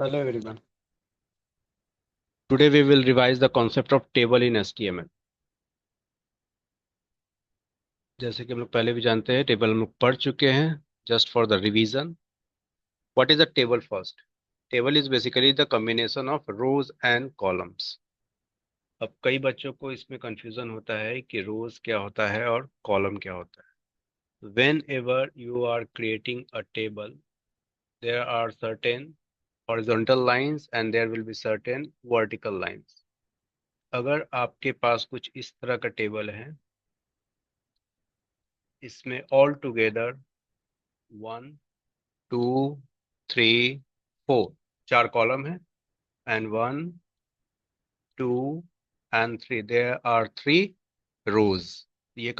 Hello everyone. Today we will revise the concept of table in HTML. जैसे कि हम लोग पहले भी जानते हैं, टेबल हम लोग पढ़ चुके हैं. Just for the revision, what is a table first? Table is basically the combination of rose and columns. अब कई बच्चों को इसमें कंफ्यूजन होता है कि रोज क्या होता है और कॉलम क्या होता है. Whenever you are creating a table, there are certain horizontal lines and there will be certain vertical lines. अगर आपके पास कुछ इस तरह का टेबल है, इसमें ऑल टुगेदर 1 2 3 4 चार कॉलम है, and 1 2 and 3 there are 3 rows. ये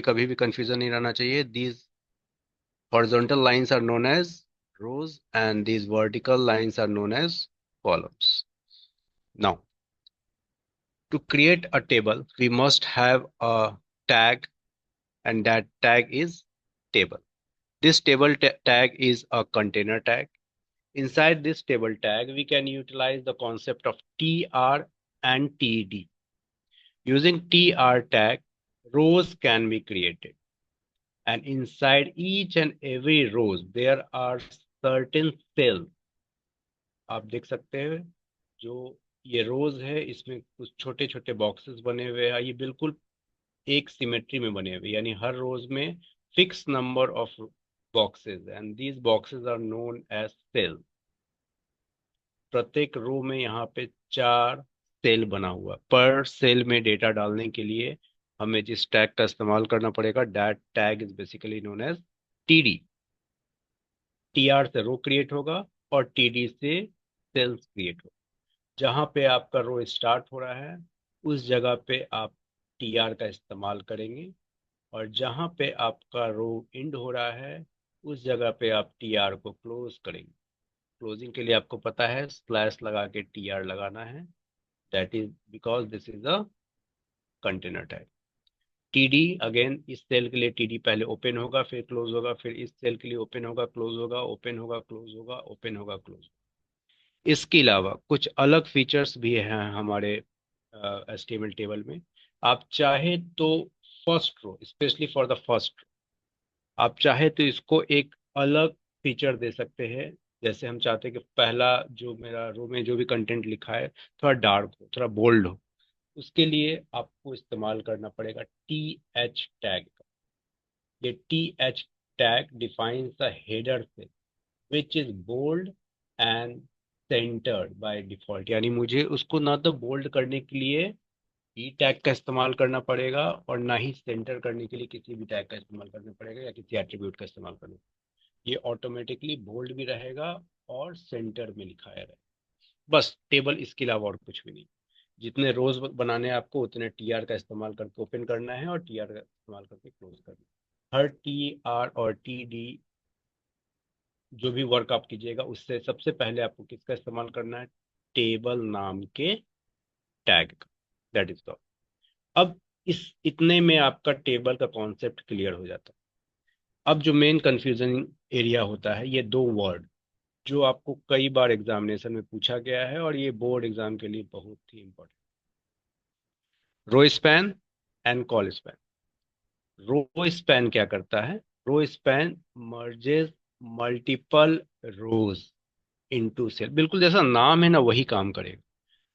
कभी भी कंफ्यूजन नहीं रहना चाहिए. These horizontal lines are known as rows and these vertical lines are known as columns. Now, to create a table we must have a tag, and that tag is table. This table tag is a container tag. Inside this table tag, we can utilize the concept of tr and td. Using tr tag, rows can be created. And inside each and every rows, there are certain cells. आप देख सकते हैं, जो ये रोज है, इसमें कुछ छोटे छोटे बॉक्सेस बने हुए हैं. ये बिल्कुल एक सिमेट्री में बने हुए, यानी हर रोज में fix number of boxes, and these boxes are known as cell. प्रत्येक रो में यहाँ पे 4 सेल बना हुआ. पर सेल में डेटा डालने के लिए हमें जिस टैग का इस्तेमाल करना पड़ेगा, that tag is basically known as TD. TR से रो क्रिएट होगा और टीडी से सेल्स क्रिएट होगा. जहाँ पे आपका रो स्टार्ट हो रहा है, उस जगह पे आप टीआर का इस्तेमाल करेंगे, और जहाँ पे आपका रो एंड हो रहा है, उस जगह पे आप टीआर को क्लोज करेंगे. क्लोजिंग के लिए आपको पता है स्लैश लगा के टीआर लगाना है. That is because this is a container tag. TD again, इस सेल के लिए टीडी पहले ओपन होगा फिर क्लोज होगा, फिर इस सेल के लिए ओपन होगा क्लोज होगा, ओपन होगा क्लोज होगा, ओपन होगा क्लोज. इसके अलावा कुछ अलग फीचर्स भी हैं हमारे एचटीएमएल टेबल में. आप चाहे तो first row, specially for the first, आप चाहे तो इसको एक अलग फीचर दे सकते हैं. जैसे हम चाहते हैं कि पहला जो मेरा रो में जो भी कंटेंट लिखा है थोड़ा डार्क हो, थोड़ा बोल्ड हो. उसके लिए आपको इस्तेमाल करना पड़ेगा टी एच टैग का. ये T H tag defines the header से which is bold and centred by default. यानी मुझे उसको ना तो बोल्ड करने के लिए ई टैग का इस्तेमाल करना पड़ेगा, और ना ही सेंटर करने के लिए किसी भी टैग का इस्तेमाल करना पड़ेगा या किसी एट्रीब्यूट का इस्तेमाल करना. ये ऑटोमेटिकली बोल्ड भी रहेगा और सेंटर में लिखाया रहेगा. बस टेबल, इसके अलावा और कुछ भी नहीं. जितने रोज बनाने हैं आपको, उतने टीआर का इस्तेमाल करके ओपन करना है और टीआर का इस्तेमाल करके क्लोज करना है. हर टी आर और टी डी जो भी वर्क आप कीजिएगा, उससे सबसे पहले आपको किसका इस्तेमाल करना है? टेबल नाम के टैग का. That is all. अब इस इतने में आपका टेबल का कॉन्सेप्ट क्लियर हो जाता है. अब जो मेन कंफ्यूजन एरिया होता है, ये दो वर्ड जो आपको कई बार एग्जामिनेशन में पूछा गया है, और ये बोर्ड एग्जाम के लिए बहुत ही important. Row span and col span. Row span क्या करता है? Row span merges multiple rows into cell. बिल्कुल जैसा नाम है ना, वही काम करेगा.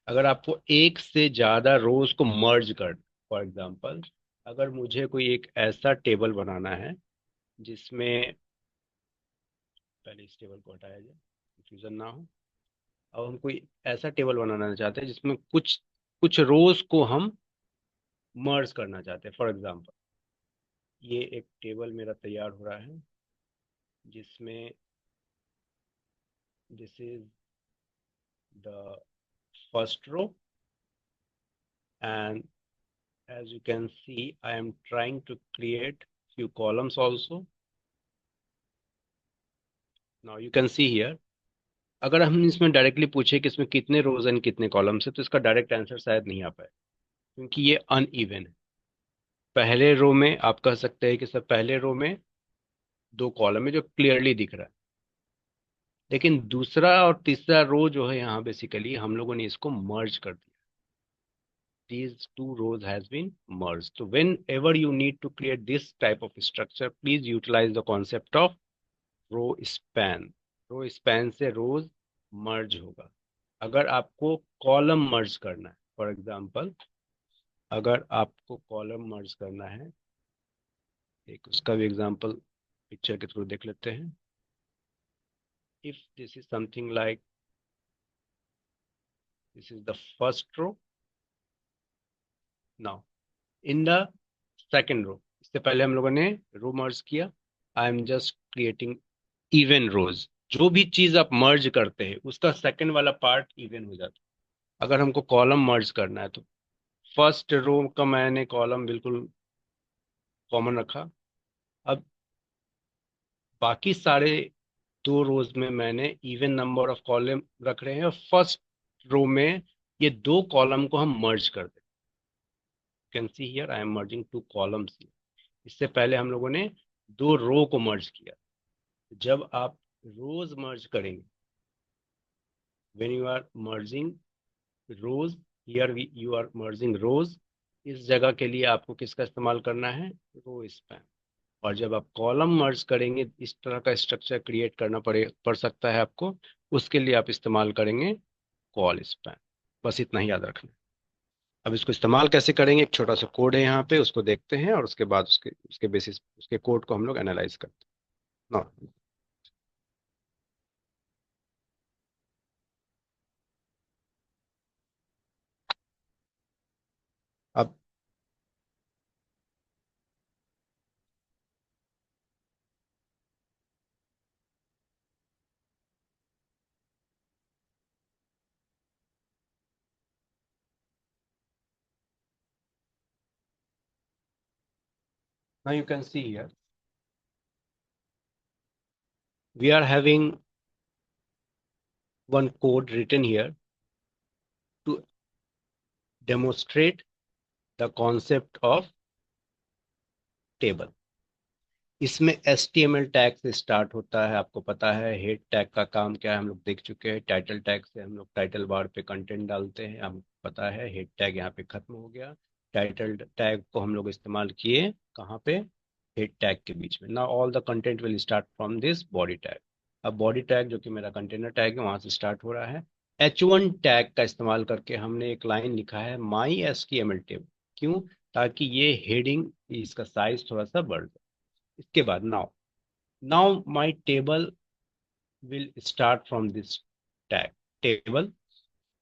अगर आपको एक से ज्यादा रोज को मर्ज कर, फॉर एग्जांपल, अगर मुझे कोई एक ऐसा टेबल बनाना है जिसमें, पहले इस टेबल को हटाया जाए, कंफ्यूजन ना हो. अब हम कोई ऐसा टेबल बनाना चाहते हैं जिसमें कुछ कुछ रोज को हम मर्ज करना चाहते हैं. फॉर एग्जांपल, ये एक टेबल मेरा तैयार हो रहा है जिसमें this is the first row, and as you can see I am trying to create few columns also. Now you can see here, अगर हम इसमें डायरेक्टली पूछे कि इसमें कितने रोज एंड कितने कॉलम्स है, तो इसका डायरेक्ट आंसर शायद नहीं आ पाए, क्योंकि ये अनइवन है. पहले रो में आप कह सकते हैं कि सर पहले रो में 2 कॉलम है जो क्लियरली दिख रहा है. लेकिन दूसरा और तीसरा रो जो है यहाँ बेसिकली हम लोगों ने इसको मर्ज कर दिया. These two rows has been merged. So whenever you need to create this type of structure, please utilize the concept of row span. Row span से रोज मर्ज होगा. अगर आपको कॉलम मर्ज करना है, फॉर एग्जांपल अगर आपको कॉलम मर्ज करना है, एक उसका भी एग्जांपल पिक्चर के थ्रू देख लेते हैं. If this is something like this is the first row. Now in the second row, इससे पहले हम लोगों ने रो मर्ज किया. I am just creating even rows. जो भी चीज आप मर्ज करते हैं उसका सेकंड वाला पार्ट इवन हो जाता है. अगर हमको कॉलम मर्ज करना है तो फर्स्ट रो का मैंने कॉलम बिल्कुल कॉमन रखा. अब बाकी सारे दो रोज में मैंने इवन नंबर ऑफ कॉलम रख रहे हैं और फर्स्ट रो में ये दो कॉलम को हम मर्ज कर दें. Can see here I am merging two columns. इससे पहले हम लोगों ने दो रो को मर्ज किया. जब आप रोज मर्ज करेंगे, when you are merging rows, here you are merging rows, इस जगह के लिए आपको किसका इस्तेमाल करना है? Row span. और जब आप कॉलम मर्ज करेंगे, इस तरह का स्ट्रक्चर क्रिएट करना पड़ सकता है आपको, उसके लिए आप इस्तेमाल करेंगे कॉल स्पैन. बस इतना ही याद रखना. अब इसको इस्तेमाल कैसे करेंगे, एक छोटा सा कोड है यहाँ पे, उसको देखते हैं और उसके बाद उसके उसके बेसिस उसके कोड को हम लोग एनालाइज करते हैं ना. अब now you can see here we are having one code written here to demonstrate the concept of table. इसमें HTML टैग से स्टार्ट होता है. आपको पता है हेड टैग का काम क्या है, हम लोग देख चुके हैं. टाइटल टैग से हम लोग टाइटल बार पे कंटेंट डालते हैं, हमको पता है. हेड टैग यहाँ पे खत्म हो गया. टाइटल टैग को हम लोग इस्तेमाल किए कहाँ पे? हेड टैग के बीच में. Now all the content will start from this body tag. अब बॉडी टैग जो कि मेरा कंटेनर टैग है वहां से स्टार्ट हो रहा है. H1 टैग का इस्तेमाल करके हमने एक लाइन लिखा है माई HTML टेबल. क्यों? ताकि ये हेडिंग, इसका साइज थोड़ा सा बढ़ जाए. इसके बाद now now my table will start from this tag table.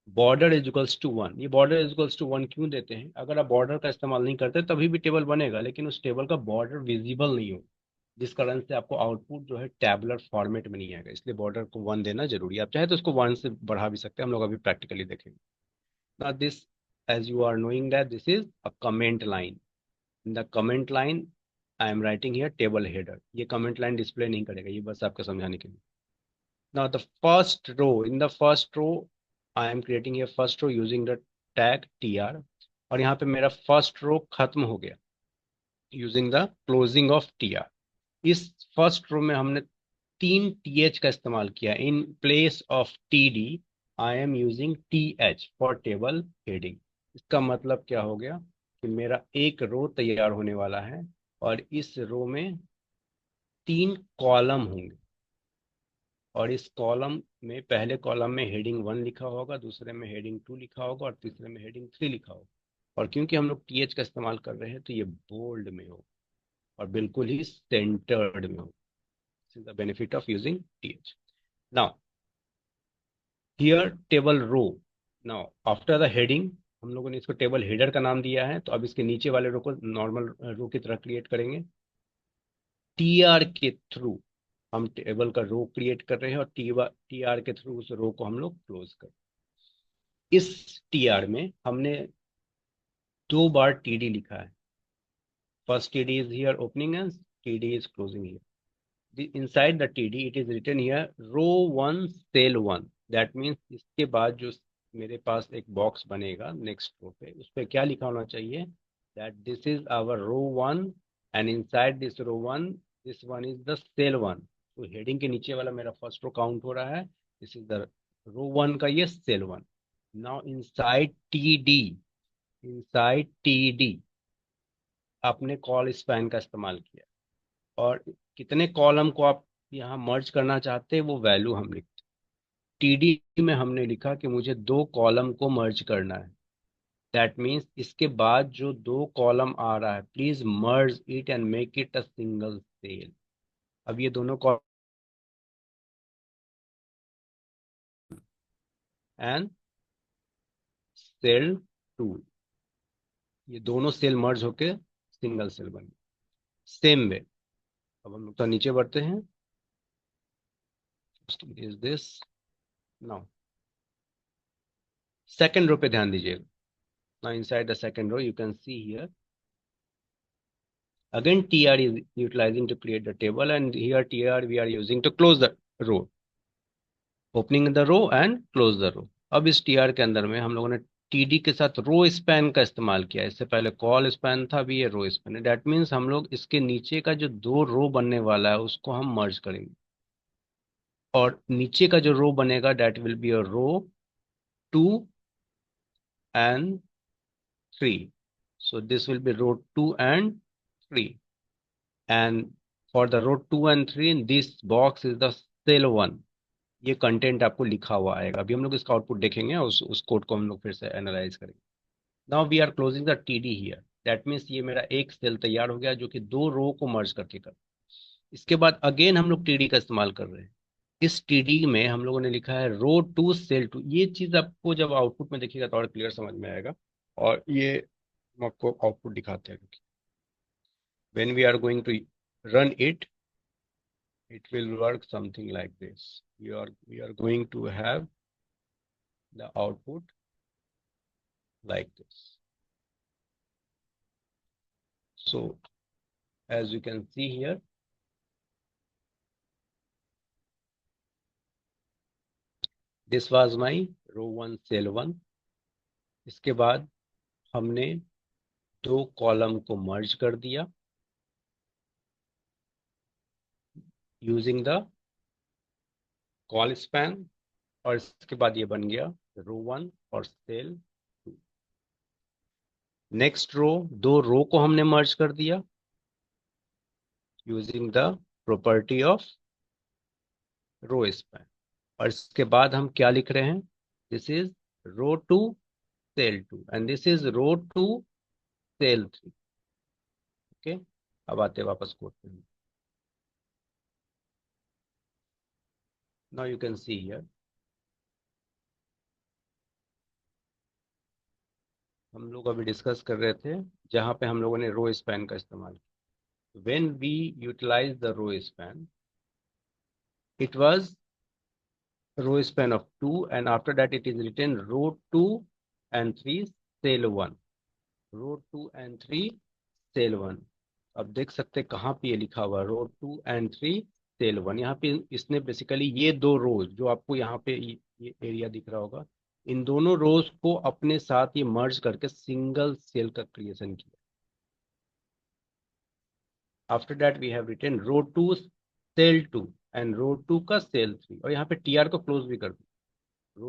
Border is equals to 1. ये बॉर्डर इज इक्वल्स टू 1 क्यों देते हैं? अगर आप बॉर्डर का इस्तेमाल नहीं करते तभी भी टेबल बनेगा, लेकिन उस टेबल का बॉर्डर विजिबल नहीं होगा, जिस कारण से आपको आउटपुट जो है टैबुलर फॉर्मेट में नहीं आएगा. इसलिए बॉर्डर को 1 देना जरूरी है. आप चाहे तो उसको 1 से बढ़ा भी सकते हैं, हम लोग अभी प्रैक्टिकली देखेंगे. ना this, as you are knowing that this is a comment line. In the comment line I am writing here table header. ये कमेंट लाइन डिस्प्ले नहीं करेगा, ये बस आपको समझाने के लिए. Now the first row, in the first row I am creating ये first row using the tag tr. और यहाँ पे मेरा फर्स्ट रो खत्म हो गया using the closing of tr. इस फर्स्ट रो में हमने तीन th का इस्तेमाल किया. In place of td I am using th for table heading. इसका मतलब क्या हो गया कि मेरा एक रो तैयार होने वाला है और इस रो में तीन कॉलम होंगे. और इस कॉलम में पहले कॉलम में हेडिंग 1 लिखा होगा, दूसरे में हेडिंग 2 लिखा होगा और तीसरे में हेडिंग 3 लिखा होगा. और क्योंकि हम लोग th का इस्तेमाल कर रहे हैं तो ये बोल्ड में हो और बिल्कुल ही सेंटर्ड में हो. This is the benefit of using th. Now here table row. Now after the heading, हम लोगों ने इसको टेबल हेडर का नाम दिया है, तो अब इसके नीचे वाले रो को नॉर्मल रो की तरह क्रिएट करेंगे. tr के थ्रू हम टेबल का रो क्रिएट कर रहे हैं और tr के थ्रू उस रो को हम लोग क्लोज कर. इस tr में हमने दो बार td लिखा है. First td is here opening and td is closing here. Inside the td it is written here row 1 cell 1. that means इसके बाद जो मेरे पास एक बॉक्स बनेगा नेक्स्ट रो पे, उस पे क्या लिखा होना चाहिए? that this is our row 1 and inside this row 1 this one is the cell 1. तो हेडिंग के नीचे वाला मेरा फर्स्ट रो काउंट हो रहा है। This is the row one का ये cell one. Now inside T D आपने कॉल स्पैन का इस्तेमाल किया, और कितने कॉलम को आप यहाँ मर्ज करना चाहते हैं वो वैल्यू हम लिखते हैं। टीडी में हमने लिखा कि मुझे दो कॉलम को मर्ज करना है। दैट मीन्स इसके बाद जो दो कॉलम आ रहा है, please merge it and make it a single cell. अब ये दोनों कॉलम एंड सेल टू, ये दोनों सेल मर्ज होके सिंगल सेल बन गए। सेम वे अब हम लोग तो नीचे बढ़ते हैं। Is this now second row पे ध्यान दीजिएगा। Now inside the second row you can see here again tr is utilizing to create the table, and here tr we are using to close the row, opening the row and close the row. अब इस TR के अंदर में हम लोगों ने TD के साथ रो स्पैन का इस्तेमाल किया। इससे पहले कॉल स्पैन था, अभी ये रो स्पैन है। दैट मीन्स हम लोग इसके नीचे का जो दो रो बनने वाला है उसको हम मर्ज करेंगे, और नीचे का जो रो बनेगा that will be a row two and three. So this will be row two and three, and for the row two and three this box is the cell one. ये कंटेंट आपको लिखा हुआ आएगा। अभी हम लोग इसका आउटपुट देखेंगे और उस कोड को हम लोग फिर से एनालाइज करेंगे। Now we are closing the TD here. That means ये मेरा एक सेल तैयार हो गया जो कि दो रो को मर्ज करके कर। इसके बाद अगेन हम लोग टीडी का इस्तेमाल कर रहे हैं। इस टीडी में हम लोगों ने लिखा है रो टू सेल टू। ये चीज आपको जब आउटपुट में देखिएगा तो और क्लियर समझ में आएगा, और ये हम आपको आउटपुट दिखाते हैं। When we are going to run it, it will work something like this. We are going to have the output like this. So as you can see here, this was my row 1 cell 1। इसके बाद हमने दो column को मर्ज कर दिया using the call span, और इसके बाद ये बन गया रो 1 और सेल 2। नेक्स्ट रो, दो रो को हमने मर्ज कर दिया using the property of row span, और इसके बाद हम क्या लिख रहे हैं, this is row two cell two and this is row two cell three. Okay, अब आते हैं वापस कोड पे। Now you can see here, हम लोग अभी डिस्कस कर रहे थे जहां पे हम लोगों ने रो स्पैन का इस्तेमाल किया। When we utilize the row span, it was row span of 2, and after that it is written row 2 and 3 cell 1, row 2 and 3 cell 1। अब देख सकते हैं कहाँ पे ये लिखा हुआ रो 2 एंड 3 सेल 1। यहाँ पे इसने बेसिकली ये दो रोज जो आपको यहाँ पे ये एरिया दिख रहा होगा, इन दोनों रोज को अपने साथ ये मर्ज करके सिंगल सेल का क्रिएशन किया। After that we have written row 2 cell 2 and row 2 का सेल 3, और यहाँ पे टीआर को क्लोज भी कर दिया।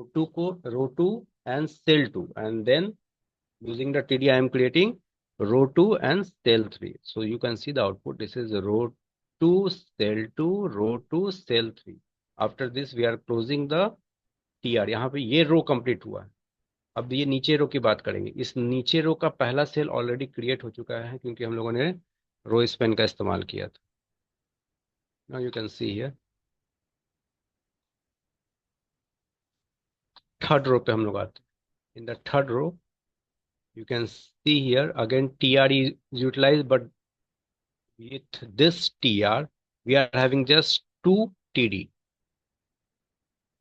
row 2 and cell 2, and then using the TD I am creating row 2 and cell 3. So you can see the output. This is row 2 cell 2 row 2 cell 3। after this we are closing the TR। यहाँ पे ये रो complete हुआ है। अब ये नीचे रो की बात करेंगे। इस नीचे रो का पहला सेल ऑलरेडी क्रिएट हो चुका है क्योंकि हम लोगों ने रो स्पेन का इस्तेमाल किया था। Now you can see here, third row पे हम लोग आते हैं। In the third row you can see here again tr is utilized, but with this tr we are having just 2 td।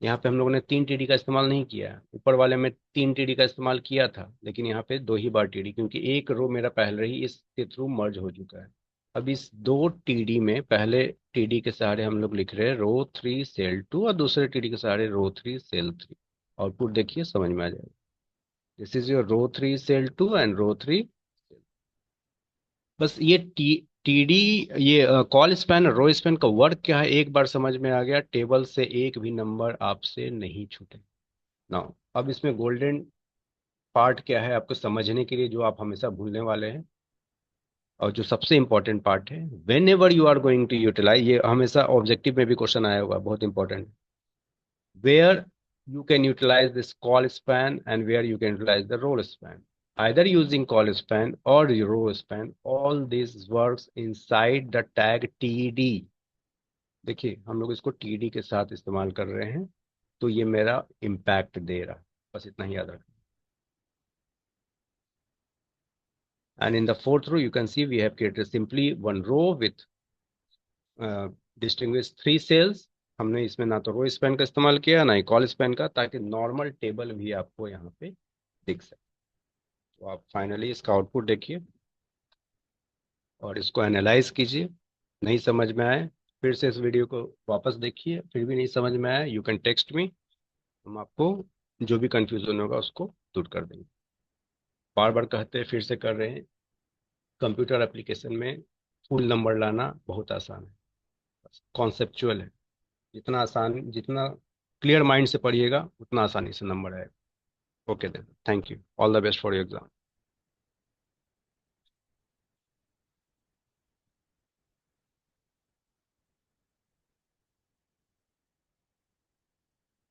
यहाँ पे हम लोगों ने 3 टीडी का इस्तेमाल नहीं किया है। ऊपर वाले में 3 टीडी का इस्तेमाल किया था, लेकिन यहाँ पे दो ही बार टीडी, क्योंकि एक रो मेरा पहले ही इसके थ्रू मर्ज हो चुका है। अब इस दो टीडी में पहले टीडी के सहारे हम लोग लिख रहे हैं रो 3 सेल 2, और दूसरे टीडी के सहारे रो 3 सेल 3। आउटपुट देखिए, समझ में आ जाएगा। This is your row 3 cell 2 and row 3। बस ये टी टीडी, ये कॉल स्पैन रो स्पैन का वर्क क्या है, एक बार समझ में आ गया, टेबल से एक भी नंबर आपसे नहीं छूटे। नाउ अब इसमें गोल्डन पार्ट क्या है आपको समझने के लिए, जो आप हमेशा भूलने वाले हैं, और जो सबसे इंपॉर्टेंट पार्ट है, whenever you are going to utilize, ये हमेशा ऑब्जेक्टिव में भी क्वेश्चन आया होगा, बहुत important, where you can utilize this call span and where you can utilize the roll span. Either using call span or row span, all this works inside the tag TD. देखिए हम लोग इसको TD के साथ इस्तेमाल कर रहे हैं, तो ये मेरा इम्पैक्ट दे रहा है, बस इतना ही याद रखना। And in the fourth row, you can see we have created simply one row with distinguished three cells. हमने इसमें ना तो रो स्पैन का इस्तेमाल किया ना ही कॉल स्पैन का, ताकि नॉर्मल टेबल भी आपको यहाँ पे दिख सके। तो आप फाइनली इसका आउटपुट देखिए और इसको एनालाइज कीजिए। नहीं समझ में आए, फिर से इस वीडियो को वापस देखिए, फिर भी नहीं समझ में आए, यू कैन टेक्स्ट मी, हम आपको जो भी कंफ्यूजन होगा उसको दूर कर देंगे। बार बार कहते हैं, फिर से कर रहे हैं, कंप्यूटर एप्लीकेशन में फुल नंबर लाना बहुत आसान है, कॉन्सेप्चुअल है। जितना आसान, जितना क्लियर माइंड से पढ़िएगा उतना आसानी से नंबर आएगा। Okay then, thank you, all the best for your exam.